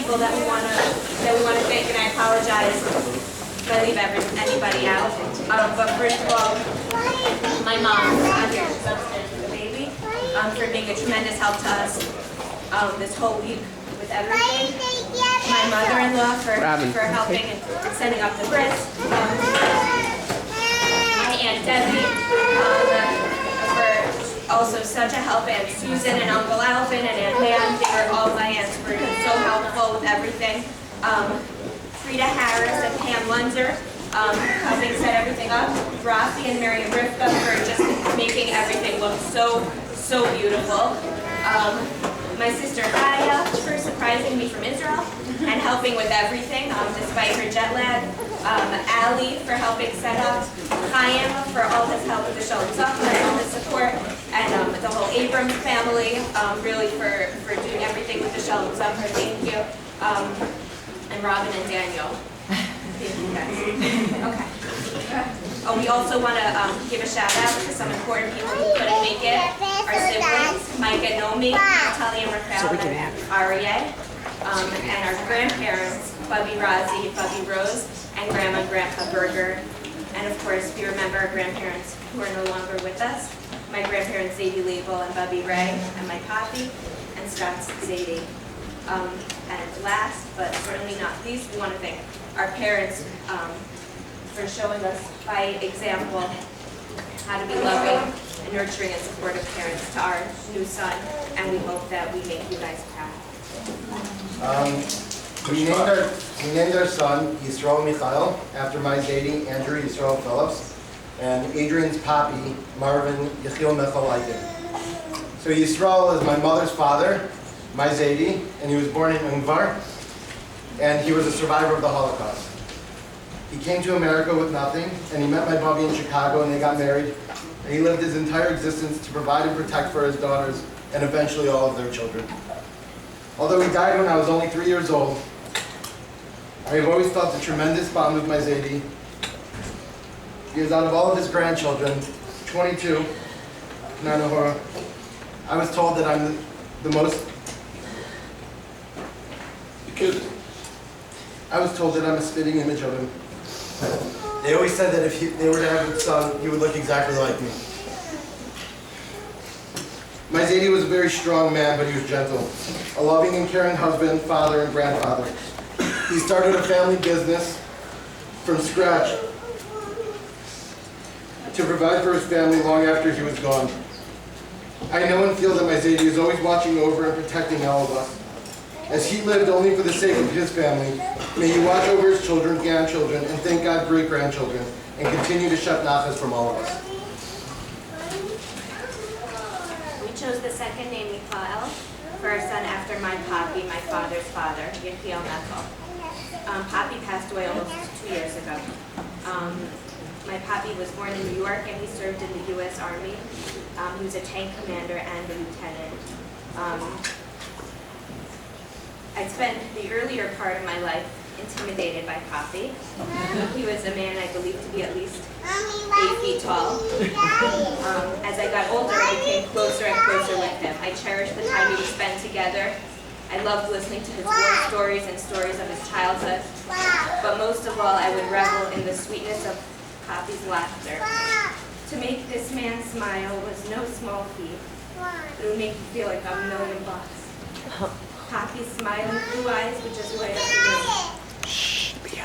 people that we want to thank, and I apologize if I leave anybody out. But first of all, my mom, I'm here, she's upstairs with the baby, for being a tremendous help to us this whole week with everything. My mother-in-law for helping and setting up the Bris. My Aunt Debbie for also such a help. Aunt Susan and Uncle Alvin and Aunt Nan, they were all my aunts, were so helpful with everything. Frida Harris and Pam Lunzer, helping set everything up. Rafi and Miriam Rivka for just making everything look so beautiful. My sister Haya for surprising me from Israel and helping with everything despite her jet lag. Ali for helping set up. Chaim for all his help with the Shalom Zachar and all his support. And the whole Abrams family, really for doing everything with the Shalom Zachar. Thank you. And Robin and Daniel. Thank you guys. Okay. Oh, we also want to give a shout out to some important people who couldn't make it. Our siblings, Mike and Nomi, Natalia Merkel, and Aryeh. And our grandparents, Bubby Razi, Bubby Rose, and Grandma and Grandpa Berger. And of course, we remember our grandparents who are no longer with us. My grandparents, Zadie Label and Bubby Ray, and my papi, and Scott Zadie. And last, but certainly not least, we want to thank our parents for showing us by example how to be loving and nurturing and supportive parents to our new son, and we hope that we make you guys proud. We named our son Yisrael Michael after my Zadie, Andrew Yisrael Phillips, and Adrian's papi, Marvin Yechiel Michael Eichen. So Yisrael is my mother's father, my Zadie, and he was born in Ungvar, and he was a survivor of the Holocaust. He came to America with nothing, and he met my Bubby in Chicago, and they got married, and he lived his entire existence to provide and protect for his daughters, and eventually all of their children. Although he died when I was only 3 years old, I have always felt a tremendous bond with my Zadie, because out of all of his grandchildren, 22, Nanahora, I was told that I'm the most... I was told that I'm a spitting image of him. They always said that if they were to have a son, he would look exactly like me. My Zadie was a very strong man, but he was gentle. A loving and caring husband, father, and grandfather. He started a family business from scratch to provide for his family long after he was gone. I know and feel that my Zadie is always watching over and protecting all of us. As he lived only for the sake of his family, may he watch over his children, grandchildren, and thank God great-grandchildren, and continue to shut nachas from all of us. We chose the second name, Michael, for our son after my papi, my father's father, Yechiel Michael. Papi passed away almost 2 years ago. My papi was born in New York, and he served in the U.S. Army. He was a tank commander and a lieutenant. I spent the earlier part of my life intimidated by Papi. He was a man I believed to be at least 8 feet tall. As I got older, I became closer and closer with him. I cherished the time we would spend together. I loved listening to his war stories and stories of his childhood. But most of all, I would revel in the sweetness of Papi's laughter. To make this man smile was no small feat. It would make you feel like $1 million. Papi's smiling blue eyes would just light up the room.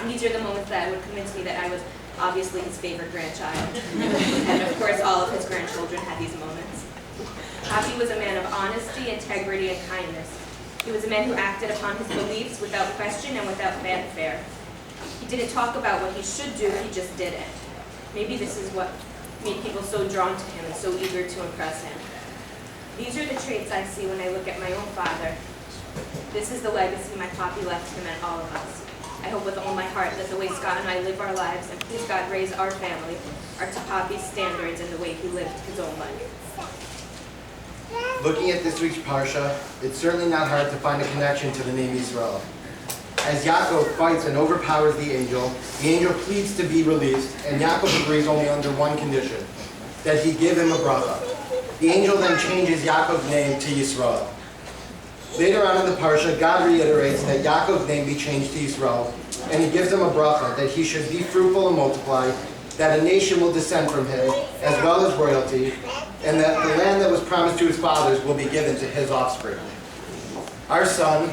And these are the moments that would convince me that I was obviously his favorite grandchild. And of course, all of his grandchildren had these moments. Papi was a man of honesty, integrity, and kindness. He was a man who acted upon his beliefs without question and without fanfare. He didn't talk about what he should do, he just did it. Maybe this is what made people so drawn to him and so eager to impress him. These are the traits I see when I look at my own father. This is the legacy my papi left him and all of us. I hope with all my heart that the way Scott and I live our lives, and please God raise our family, are to papi's standards and the way he lived his own life. Looking at this week's Parsha, it's certainly not hard to find a connection to the name Yisrael. As Yaakov fights and overpowers the angel pleads to be released, and Yaakov agrees only under one condition, that he give him a bracha. The angel then changes Yaakov's name to Yisrael. Later on in the parsha, God reiterates that Yaakov's name be changed to Yisrael, and he gives him a bracha that he should be fruitful and multiply, that a nation will descend from him, as well as royalty, and that the land that was promised to his fathers will be given to his offspring. Our son,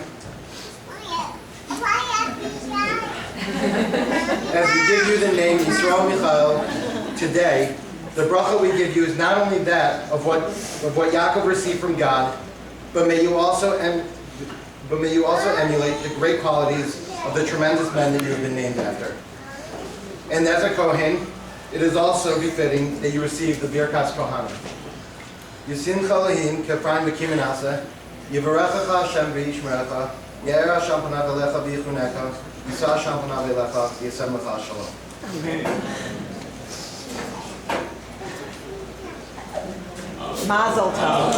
as we give you the name Yisrael Michael today, the bracha we give you is not only that of what Yaakov received from God, but may you also emulate the great qualities of the tremendous men that you have been named after. And as a Kohen, it is also befitting that you receive the Birkas Kohanim. Yisin Elohim kefraim v'kiminasa, Yivarechecha Hashem v'yishmerecha, Ye'er Hashem panav elecha v'yichunecha, Yisa Hashem panav elecha v'yasem lecha shalom. Mazel tov.